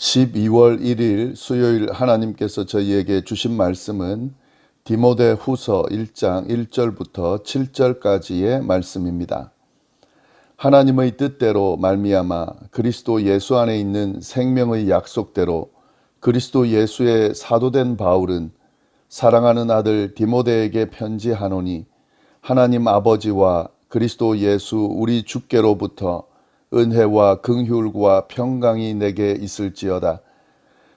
12월 1일 수요일 하나님께서 저희에게 주신 말씀은 디모데 후서 1장 1절부터 7절까지의 말씀입니다. 하나님의 뜻대로 말미암아 그리스도 예수 안에 있는 생명의 약속대로 그리스도 예수의 사도된 바울은 사랑하는 아들 디모데에게 편지하노니 하나님 아버지와 그리스도 예수 우리 주께로부터 은혜와 긍휼과 평강이 내게 있을지어다.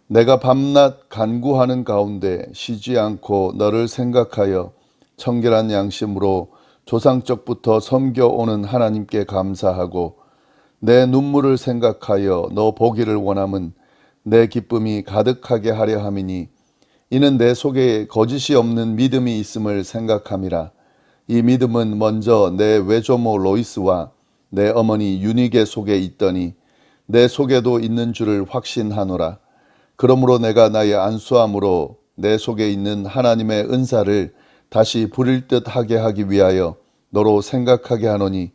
내가 밤낮 간구하는 가운데 쉬지 않고 너를 생각하여 청결한 양심으로 조상적부터 섬겨오는 하나님께 감사하고 내 눈물을 생각하여 너 보기를 원함은 내 기쁨이 가득하게 하려 함이니 이는 내 속에 거짓이 없는 믿음이 있음을 생각함이라. 이 믿음은 먼저 내 외조모 로이스와 내 어머니 유니게 속에 있더니 내 속에도 있는 줄을 확신하노라. 그러므로 내가 나의 안수함으로 내 속에 있는 하나님의 은사를 다시 부릴 듯 하게 하기 위하여 너로 생각하게 하노니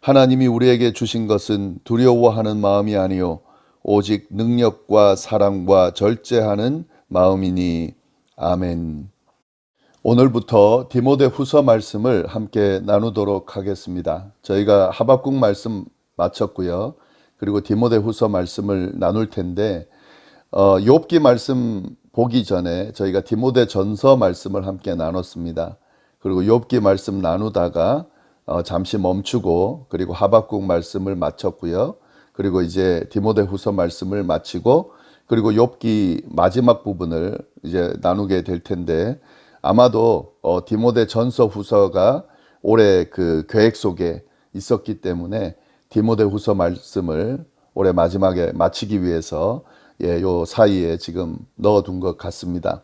하나님이 우리에게 주신 것은 두려워하는 마음이 아니요 오직 능력과 사랑과 절제하는 마음이니. 아멘. 오늘부터 디모데 후서 말씀을 함께 나누도록 하겠습니다. 저희가 하박국 말씀 마쳤고요. 그리고 디모데 후서 말씀을 나눌 텐데 욥기 말씀 보기 전에 저희가 디모데 전서 말씀을 함께 나눴습니다. 그리고 욥기 말씀 나누다가 잠시 멈추고 그리고 하박국 말씀을 마쳤고요. 그리고 이제 디모데 후서 말씀을 마치고 그리고 욥기 마지막 부분을 이제 나누게 될 텐데 아마도 디모데 전서 후서가 올해 그 계획 속에 있었기 때문에 디모데 후서 말씀을 올해 마지막에 마치기 위해서 요 사이에 지금 넣어둔 것 같습니다.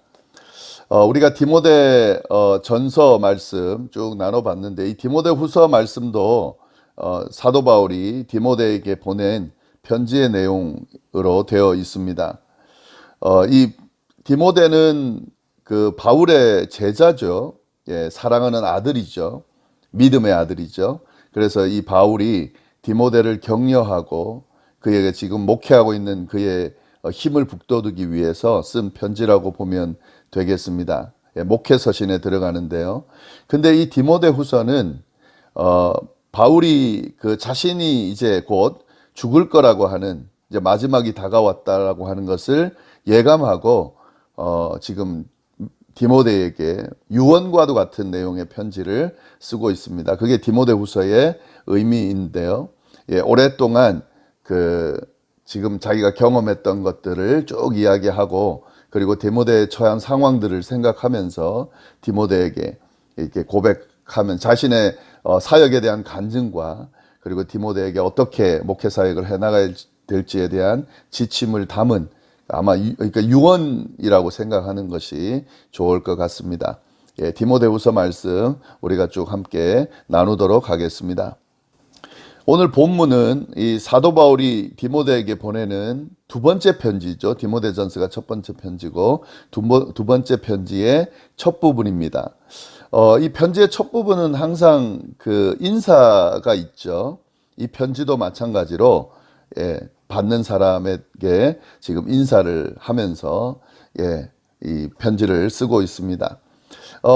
우리가 디모데 전서 말씀 쭉 나눠봤는데 이 디모데 후서 말씀도 사도 바울이 디모데에게 보낸 편지의 내용으로 되어 있습니다. 이 디모데는 그 바울의 제자죠. 사랑하는 아들이죠. 믿음의 아들이죠. 그래서 이 바울이 디모데를 격려하고 그에게 지금 목회하고 있는 그의 힘을 북돋우기 위해서 쓴 편지라고 보면 되겠습니다. 목회 서신에 들어가는데요. 근데 이 디모데 후서는 바울이 그 자신이 이제 곧 죽을 거라고 하는 이제 마지막이 다가왔다라고 하는 것을 예감하고 지금 디모데에게 유언과도 같은 내용의 편지를 쓰고 있습니다. 그게 디모데 후서의 의미인데요. 오랫동안 그 지금 자기가 경험했던 것들을 쭉 이야기하고 그리고 디모데에 처한 상황들을 생각하면서 디모데에게 이렇게 고백하면 자신의 사역에 대한 간증과 그리고 디모데에게 어떻게 목회 사역을 해나가야 될지에 대한 지침을 담은 아마 그러니까 유언이라고 생각하는 것이 좋을 것 같습니다. 디모데후서 말씀 우리가 쭉 함께 나누도록 하겠습니다. 오늘 본문은 이 사도 바울이 디모데에게 보내는 두 번째 편지죠. 디모데전서가 첫 번째 편지고 두 번째 편지의 첫 부분입니다. 이 편지의 첫 부분은 항상 그 인사가 있죠. 이 편지도 마찬가지로 받는 사람에게 지금 인사를 하면서 이 편지를 쓰고 있습니다.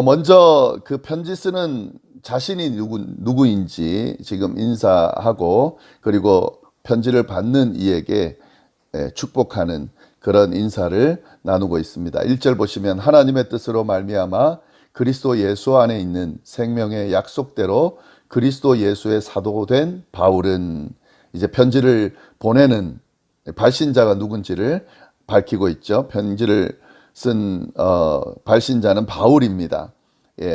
먼저 그 편지 쓰는 자신이 누구인지 지금 인사하고 그리고 편지를 받는 이에게 축복하는 그런 인사를 나누고 있습니다. 1절 보시면 하나님의 뜻으로 말미암아 그리스도 예수 안에 있는 생명의 약속대로 그리스도 예수의 사도된 바울은 이제 편지를 보내는 발신자가 누군지를 밝히고 있죠. 편지를 쓴 발신자는 바울입니다.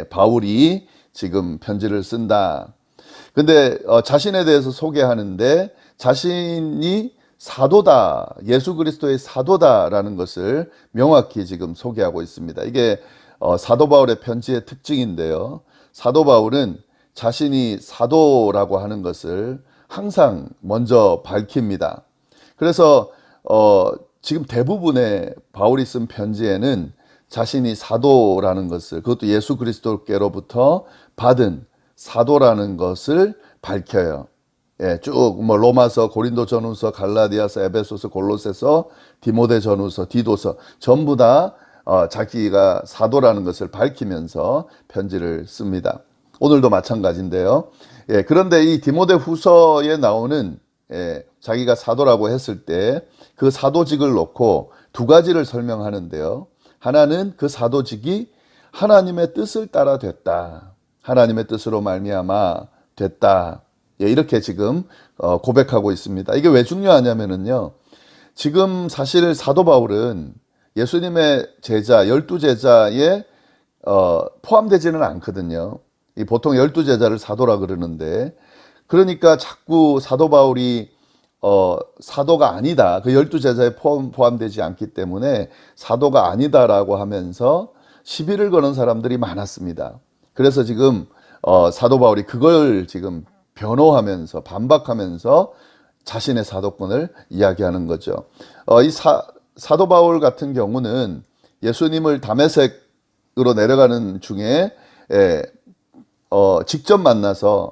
바울이 지금 편지를 쓴다. 근데 자신에 대해서 소개하는데 자신이 사도다, 예수 그리스도의 사도다라는 것을 명확히 지금 소개하고 있습니다. 이게 사도 바울의 편지의 특징인데요. 사도 바울은 자신이 사도라고 하는 것을 항상 먼저 밝힙니다. 그래서 지금 대부분의 바울이 쓴 편지에는 자신이 사도라는 것을, 그것도 예수 그리스도께로부터 받은 사도라는 것을 밝혀요. 예, 쭉 뭐 로마서, 고린도 전후서, 갈라디아서, 에베소서, 골로새서, 디모데 전후서, 디도서 전부 다 자기가 사도라는 것을 밝히면서 편지를 씁니다. 오늘도 마찬가지인데요. 예, 그런데 이 디모데 후서에 나오는 자기가 사도라고 했을 때 그 사도직을 놓고 두 가지를 설명하는데요. 하나는 그 사도직이 하나님의 뜻을 따라 됐다. 하나님의 뜻으로 말미암아 됐다. 예, 이렇게 지금 고백하고 있습니다. 이게 왜 중요하냐면요. 지금 사실 사도 바울은 예수님의 제자, 12제자에 포함되지는 않거든요. 보통 12제자를 사도라 그러는데, 그러니까 자꾸 사도 바울이 사도가 아니다. 그 12제자에 포함되지 않기 때문에 사도가 아니다라고 하면서 시비를 거는 사람들이 많았습니다. 그래서 지금 사도 바울이 그걸 지금 변호하면서 반박하면서 자신의 사도권을 이야기하는 거죠. 이 사도 바울 같은 경우는 예수님을 다메섹으로 내려가는 중에 직접 만나서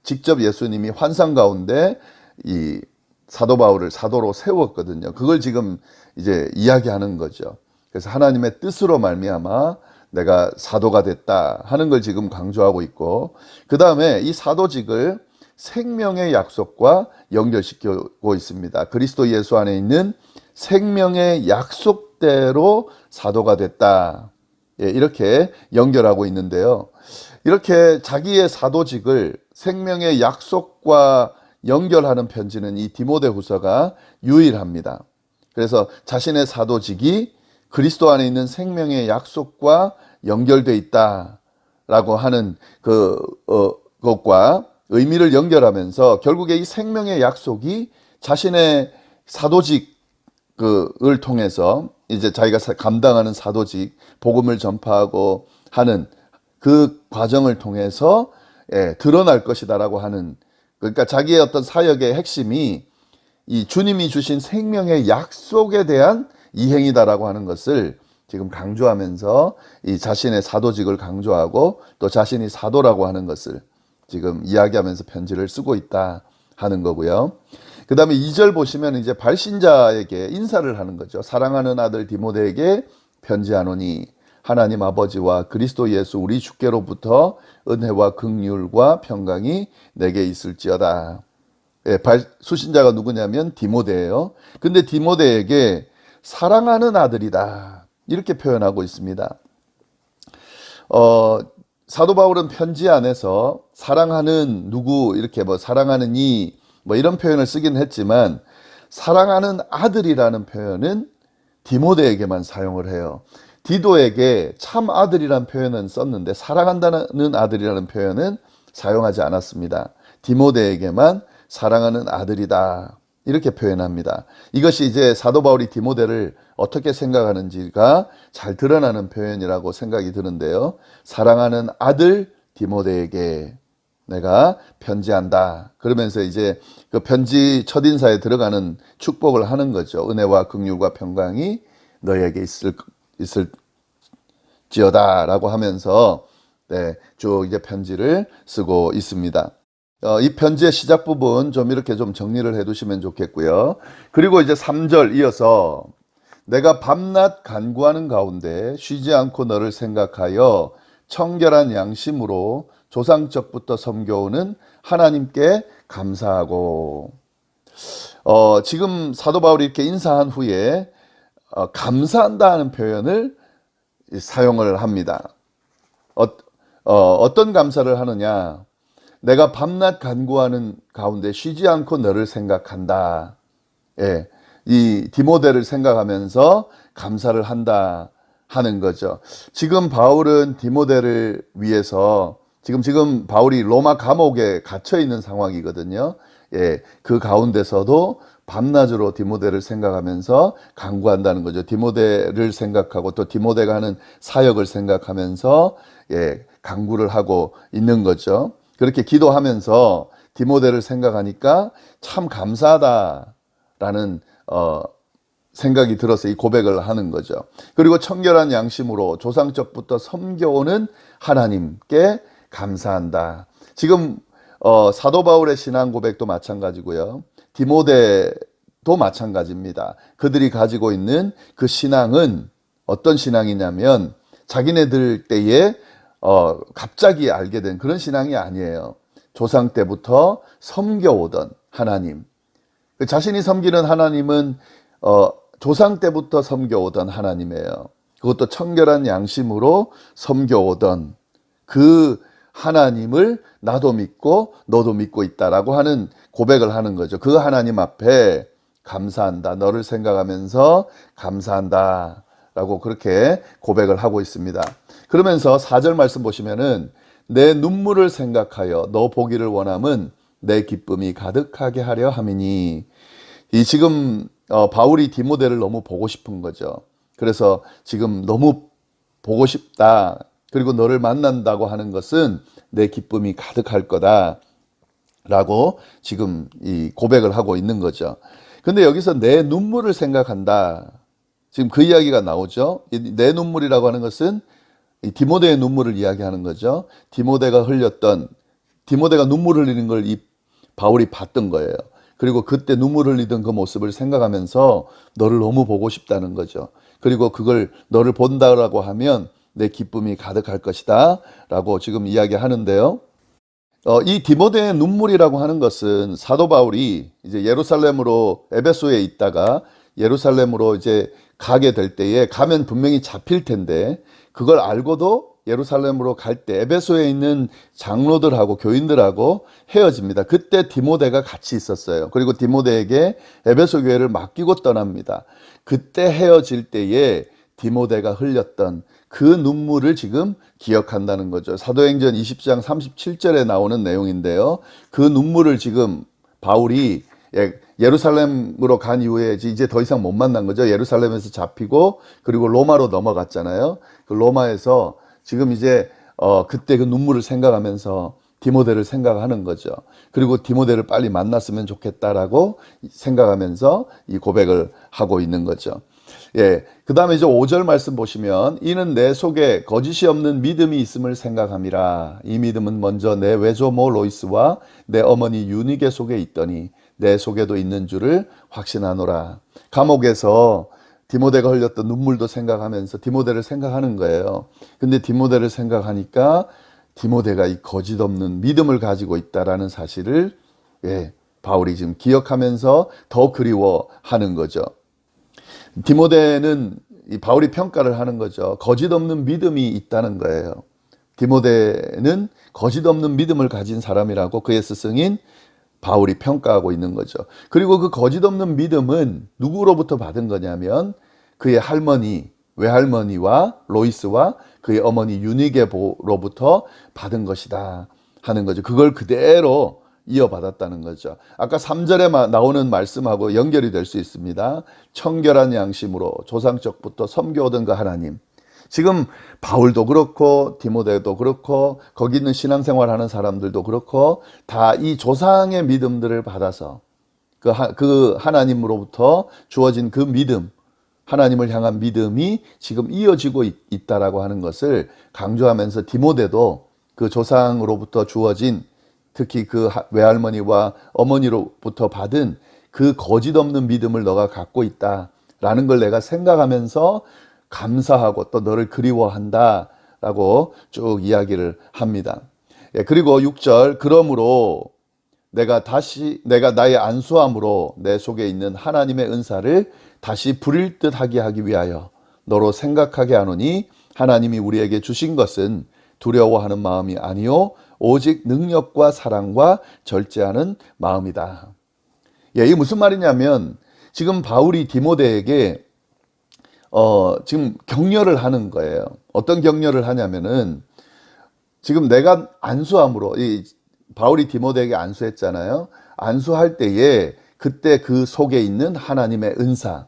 직접 예수님이 환상 가운데 이 사도 바울을 사도로 세웠거든요. 그걸 지금 이제 이야기하는 거죠. 그래서 하나님의 뜻으로 말미암아 내가 사도가 됐다 하는 걸 지금 강조하고 있고, 그 다음에 이 사도직을 생명의 약속과 연결시키고 있습니다. 그리스도 예수 안에 있는 생명의 약속대로 사도가 됐다. 예, 이렇게 연결하고 있는데요. 이렇게 자기의 사도직을 생명의 약속과 연결하는 편지는 이 디모데 후서가 유일합니다. 그래서 자신의 사도직이 그리스도 안에 있는 생명의 약속과 연결되어 있다라고 하는 그것과 의미를 연결하면서 결국에 이 생명의 약속이 자신의 사도직을 통해서 이제 자기가 감당하는 사도직, 복음을 전파하고 하는 그 과정을 통해서 드러날 것이다라고 하는, 그러니까 자기의 어떤 사역의 핵심이 이 주님이 주신 생명의 약속에 대한 이행이다라고 하는 것을 지금 강조하면서 이 자신의 사도직을 강조하고 또 자신이 사도라고 하는 것을 지금 이야기하면서 편지를 쓰고 있다 하는 거고요. 그 다음에 2절 보시면 이제 발신자에게 인사를 하는 거죠. 사랑하는 아들 디모데에게 편지하노니 하나님 아버지와 그리스도 예수 우리 주께로부터 은혜와 긍휼과 평강이 내게 있을지어다. 예, 수신자가 누구냐면 디모데예요. 근데 디모데에게 사랑하는 아들이다 이렇게 표현하고 있습니다. 사도 바울은 편지 안에서 사랑하는 누구 이렇게 뭐 사랑하는 이 뭐 이런 표현을 쓰긴 했지만 사랑하는 아들이라는 표현은 디모데에게만 사용을 해요. 디도에게 참 아들이라는 표현은 썼는데 사랑한다는 아들이라는 표현은 사용하지 않았습니다. 디모데에게만 사랑하는 아들이다 이렇게 표현합니다. 이것이 이제 사도 바울이 디모데를 어떻게 생각하는지가 잘 드러나는 표현이라고 생각이 드는데요. 사랑하는 아들 디모데에게 내가 편지한다. 그러면서 이제 그 편지 첫인사에 들어가는 축복을 하는 거죠. 은혜와 긍휼과 평강이 너에게 있을지어다 라고 하면서 쭉 이제 편지를 쓰고 있습니다. 이 편지의 시작 부분 좀 이렇게 좀 정리를 해 두시면 좋겠고요. 그리고 이제 3절 이어서 내가 밤낮 간구하는 가운데 쉬지 않고 너를 생각하여 청결한 양심으로 조상적부터 섬겨오는 하나님께 감사하고, 지금 사도 바울이 이렇게 인사한 후에 감사한다는 표현을 사용을 합니다. 어떤 감사를 하느냐? 내가 밤낮 간구하는 가운데 쉬지 않고 너를 생각한다. 예, 이 디모데를 생각하면서 감사를 한다 하는 거죠. 지금 바울은 디모데를 위해서 지금 바울이 로마 감옥에 갇혀 있는 상황이거든요. 예, 그 가운데서도 밤낮으로 디모데를 생각하면서 간구한다는 거죠. 디모데를 생각하고 또 디모데가 하는 사역을 생각하면서 간구를 하고 있는 거죠. 그렇게 기도하면서 디모데를 생각하니까 참 감사하다라는 생각이 들어서 이 고백을 하는 거죠. 그리고 청결한 양심으로 조상적부터 섬겨오는 하나님께 감사한다. 지금 사도 바울의 신앙 고백도 마찬가지고요. 디모데도 마찬가지입니다. 그들이 가지고 있는 그 신앙은 어떤 신앙이냐면 자기네들 때에 갑자기 알게 된 그런 신앙이 아니에요. 조상 때부터 섬겨오던 하나님. 자신이 섬기는 하나님은 조상 때부터 섬겨오던 하나님이에요. 그것도 청결한 양심으로 섬겨오던 그 하나님을 나도 믿고 너도 믿고 있다라고 하는 고백을 하는 거죠. 그 하나님 앞에 감사한다. 너를 생각하면서 감사한다. 라고 그렇게 고백을 하고 있습니다. 그러면서 4절 말씀 보시면은 내 눈물을 생각하여 너 보기를 원함은 내 기쁨이 가득하게 하려 함이니. 이 지금 바울이 디모데를 너무 보고 싶은 거죠. 그래서 지금 너무 보고 싶다. 그리고 너를 만난다고 하는 것은 내 기쁨이 가득할 거다. 라고 지금 이 고백을 하고 있는 거죠. 근데 여기서 내 눈물을 생각한다. 지금 그 이야기가 나오죠. 내 눈물이라고 하는 것은 디모데의 눈물을 이야기하는 거죠. 디모데가 눈물 흘리는 걸 이 바울이 봤던 거예요. 그리고 그때 눈물 흘리던 그 모습을 생각하면서 너를 너무 보고 싶다는 거죠. 그리고 그걸 너를 본다라고 하면 내 기쁨이 가득할 것이다 라고 지금 이야기하는데요. 이 디모데의 눈물이라고 하는 것은 사도 바울이 이제 예루살렘으로 에베소에 있다가 예루살렘으로 이제 가게 될 때에 가면 분명히 잡힐 텐데 그걸 알고도 예루살렘으로 갈 때 에베소에 있는 장로들하고 교인들하고 헤어집니다. 그때 디모데가 같이 있었어요. 그리고 디모데에게 에베소 교회를 맡기고 떠납니다. 그때 헤어질 때에 디모데가 흘렸던 그 눈물을 지금 기억한다는 거죠. 사도행전 20장 37절에 나오는 내용인데요. 그 눈물을 지금 바울이 예루살렘으로 간 이후에 이제 더 이상 못 만난 거죠. 예루살렘에서 잡히고 그리고 로마로 넘어갔잖아요. 그 로마에서 지금 이제 그때 그 눈물을 생각하면서 디모데를 생각하는 거죠. 그리고 디모데를 빨리 만났으면 좋겠다라고 생각하면서 이 고백을 하고 있는 거죠. 예. 그 다음에 이제 5절 말씀 보시면 이는 내 속에 거짓이 없는 믿음이 있음을 생각함이라. 이 믿음은 먼저 내 외조모 로이스와 내 어머니 유니게 속에 있더니 내 속에도 있는 줄을 확신하노라. 감옥에서 디모데가 흘렸던 눈물도 생각하면서 디모데를 생각하는 거예요. 근데 디모데를 생각하니까 디모데가 이 거짓 없는 믿음을 가지고 있다라는 사실을 바울이 지금 기억하면서 더 그리워하는 거죠. 디모데는 이 바울이 평가를 하는 거죠. 거짓 없는 믿음이 있다는 거예요. 디모데는 거짓 없는 믿음을 가진 사람이라고 그의 스승인 바울이 평가하고 있는 거죠. 그리고 그 거짓 없는 믿음은 누구로부터 받은 거냐면 그의 할머니, 외할머니와 로이스와 그의 어머니 유니게로부터 받은 것이다 하는 거죠. 그걸 그대로 이어받았다는 거죠. 아까 3절에 나오는 말씀하고 연결이 될 수 있습니다. 청결한 양심으로 조상적부터 섬겨오던 그 하나님. 지금 바울도 그렇고 디모데도 그렇고 거기 있는 신앙생활하는 사람들도 그렇고 다 이 조상의 믿음들을 받아서 그 하나님으로부터 주어진 그 믿음, 하나님을 향한 믿음이 지금 이어지고 있다라고 하는 것을 강조하면서 디모데도 그 조상으로부터 주어진 특히 그 외할머니와 어머니로부터 받은 그 거짓 없는 믿음을 너가 갖고 있다라는 걸 내가 생각하면서 감사하고 또 너를 그리워한다 라고 쭉 이야기를 합니다. 그리고 6절 그러므로 내가 나의 안수함으로 내 속에 있는 하나님의 은사를 다시 부릴 듯 하게 하기 위하여 너로 생각하게 하노니 하나님이 우리에게 주신 것은 두려워하는 마음이 아니요 오직 능력과 사랑과 절제하는 마음이다. 이게 무슨 말이냐면 지금 바울이 디모데에게 지금 격려를 하는 거예요. 어떤 격려를 하냐면은 지금 내가 안수함으로 바울이 디모데에게 안수했잖아요. 안수할 때에 그때 그 속에 있는 하나님의 은사,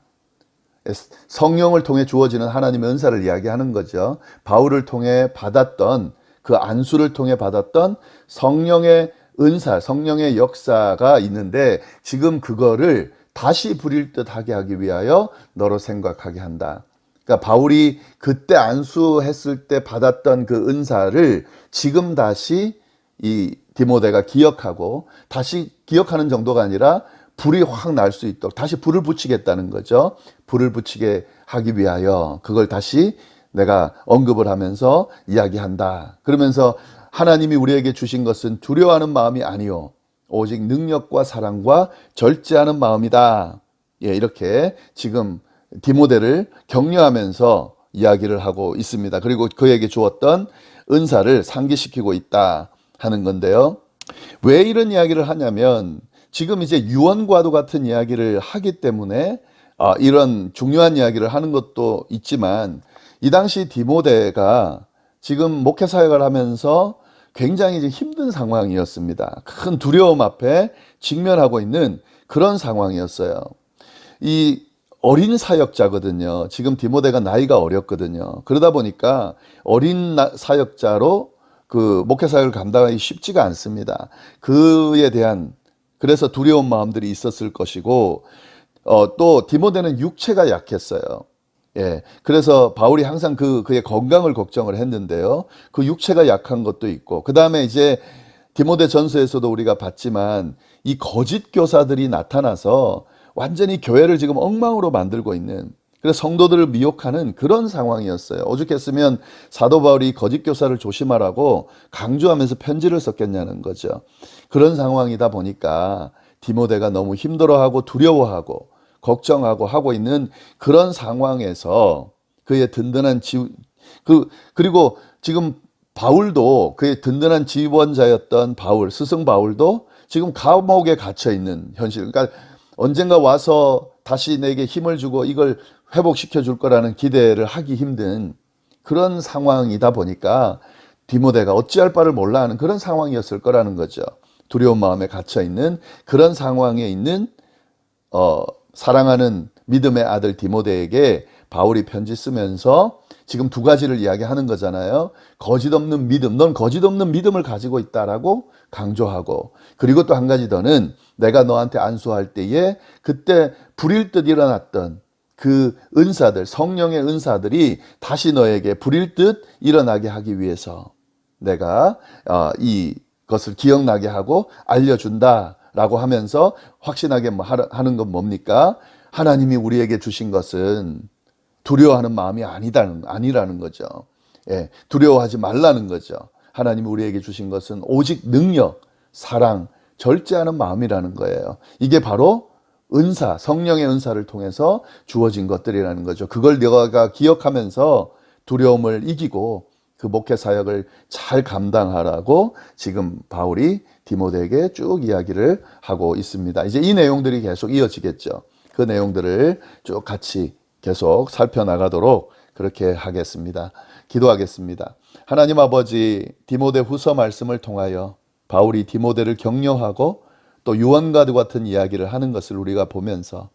성령을 통해 주어지는 하나님의 은사를 이야기하는 거죠. 바울을 통해 받았던 그 안수를 통해 받았던 성령의 은사, 성령의 역사가 있는데 지금 그거를 다시 부릴 듯 하게 하기 위하여 너로 생각하게 한다. 그러니까 바울이 그때 안수했을 때 받았던 그 은사를 지금 다시 이 디모데가 기억하고 다시 기억하는 정도가 아니라 불이 확 날 수 있도록 다시 불을 붙이겠다는 거죠. 불을 붙이게 하기 위하여 그걸 다시 내가 언급을 하면서 이야기한다. 그러면서 하나님이 우리에게 주신 것은 두려워하는 마음이 아니요 오직 능력과 사랑과 절제하는 마음이다. 예, 이렇게 지금 디모데를 격려하면서 이야기를 하고 있습니다. 그리고 그에게 주었던 은사를 상기시키고 있다 하는 건데요. 왜 이런 이야기를 하냐면 지금 이제 유언과도 같은 이야기를 하기 때문에 이런 중요한 이야기를 하는 것도 있지만 이 당시 디모데가 지금 목회 사역을 하면서 굉장히 이제 힘든 상황이었습니다. 큰 두려움 앞에 직면하고 있는 그런 상황이었어요. 이 어린 사역자거든요. 지금 디모데가 나이가 어렸거든요. 그러다 보니까 어린 사역자로 그 목회 사역을 감당하기 쉽지가 않습니다. 그에 대한 그래서 두려운 마음들이 있었을 것이고 또 디모데는 육체가 약했어요. 예, 그래서 바울이 항상 그의 건강을 걱정을 했는데요. 그 육체가 약한 것도 있고, 그 다음에 이제 디모데 전서에서도 우리가 봤지만 이 거짓 교사들이 나타나서 완전히 교회를 지금 엉망으로 만들고 있는 그래서 성도들을 미혹하는 그런 상황이었어요. 오죽했으면 사도 바울이 거짓 교사를 조심하라고 강조하면서 편지를 썼겠냐는 거죠. 그런 상황이다 보니까 디모데가 너무 힘들어하고 두려워하고 걱정하고 하고 있는 그런 상황에서 그의 든든한 그리고 지금 바울도 그의 든든한 지원자였던 바울, 스승 바울도 지금 감옥에 갇혀 있는 현실. 그러니까 언젠가 와서 다시 내게 힘을 주고 이걸 회복시켜 줄 거라는 기대를 하기 힘든 그런 상황이다 보니까 디모데가 어찌할 바를 몰라 하는 그런 상황이었을 거라는 거죠. 두려운 마음에 갇혀 있는 그런 상황에 있는 사랑하는 믿음의 아들 디모데에게 바울이 편지 쓰면서 지금 두 가지를 이야기하는 거잖아요. 거짓 없는 믿음, 넌 거짓 없는 믿음을 가지고 있다라고 강조하고, 그리고 또 한 가지 더는 내가 너한테 안수할 때에 그때 불일 듯 일어났던 그 은사들, 성령의 은사들이 다시 너에게 불일 듯 일어나게 하기 위해서 내가 이것을 기억나게 하고 알려준다 라고 하면서 확신하게 하는 건 뭡니까? 하나님이 우리에게 주신 것은 두려워하는 마음이 아니라는 거죠. 예, 두려워하지 말라는 거죠. 하나님이 우리에게 주신 것은 오직 능력, 사랑, 절제하는 마음이라는 거예요. 이게 바로 은사, 성령의 은사를 통해서 주어진 것들이라는 거죠. 그걸 너가 기억하면서 두려움을 이기고 그 목회 사역을 잘 감당하라고 지금 바울이 디모데에게 쭉 이야기를 하고 있습니다. 이제 이 내용들이 계속 이어지겠죠. 그 내용들을 쭉 같이 계속 살펴나가도록 그렇게 하겠습니다. 기도하겠습니다. 하나님 아버지, 디모데 후서 말씀을 통하여 바울이 디모데를 격려하고 또 유언과도 같은 이야기를 하는 것을 우리가 보면서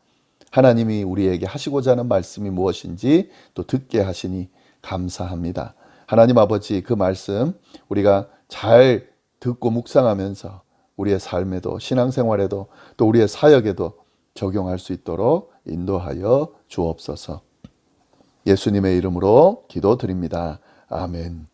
하나님이 우리에게 하시고자 하는 말씀이 무엇인지 또 듣게 하시니 감사합니다. 하나님 아버지, 그 말씀 우리가 잘 듣고 묵상하면서 우리의 삶에도 신앙생활에도 또 우리의 사역에도 적용할 수 있도록 인도하여 주옵소서. 예수님의 이름으로 기도드립니다. 아멘.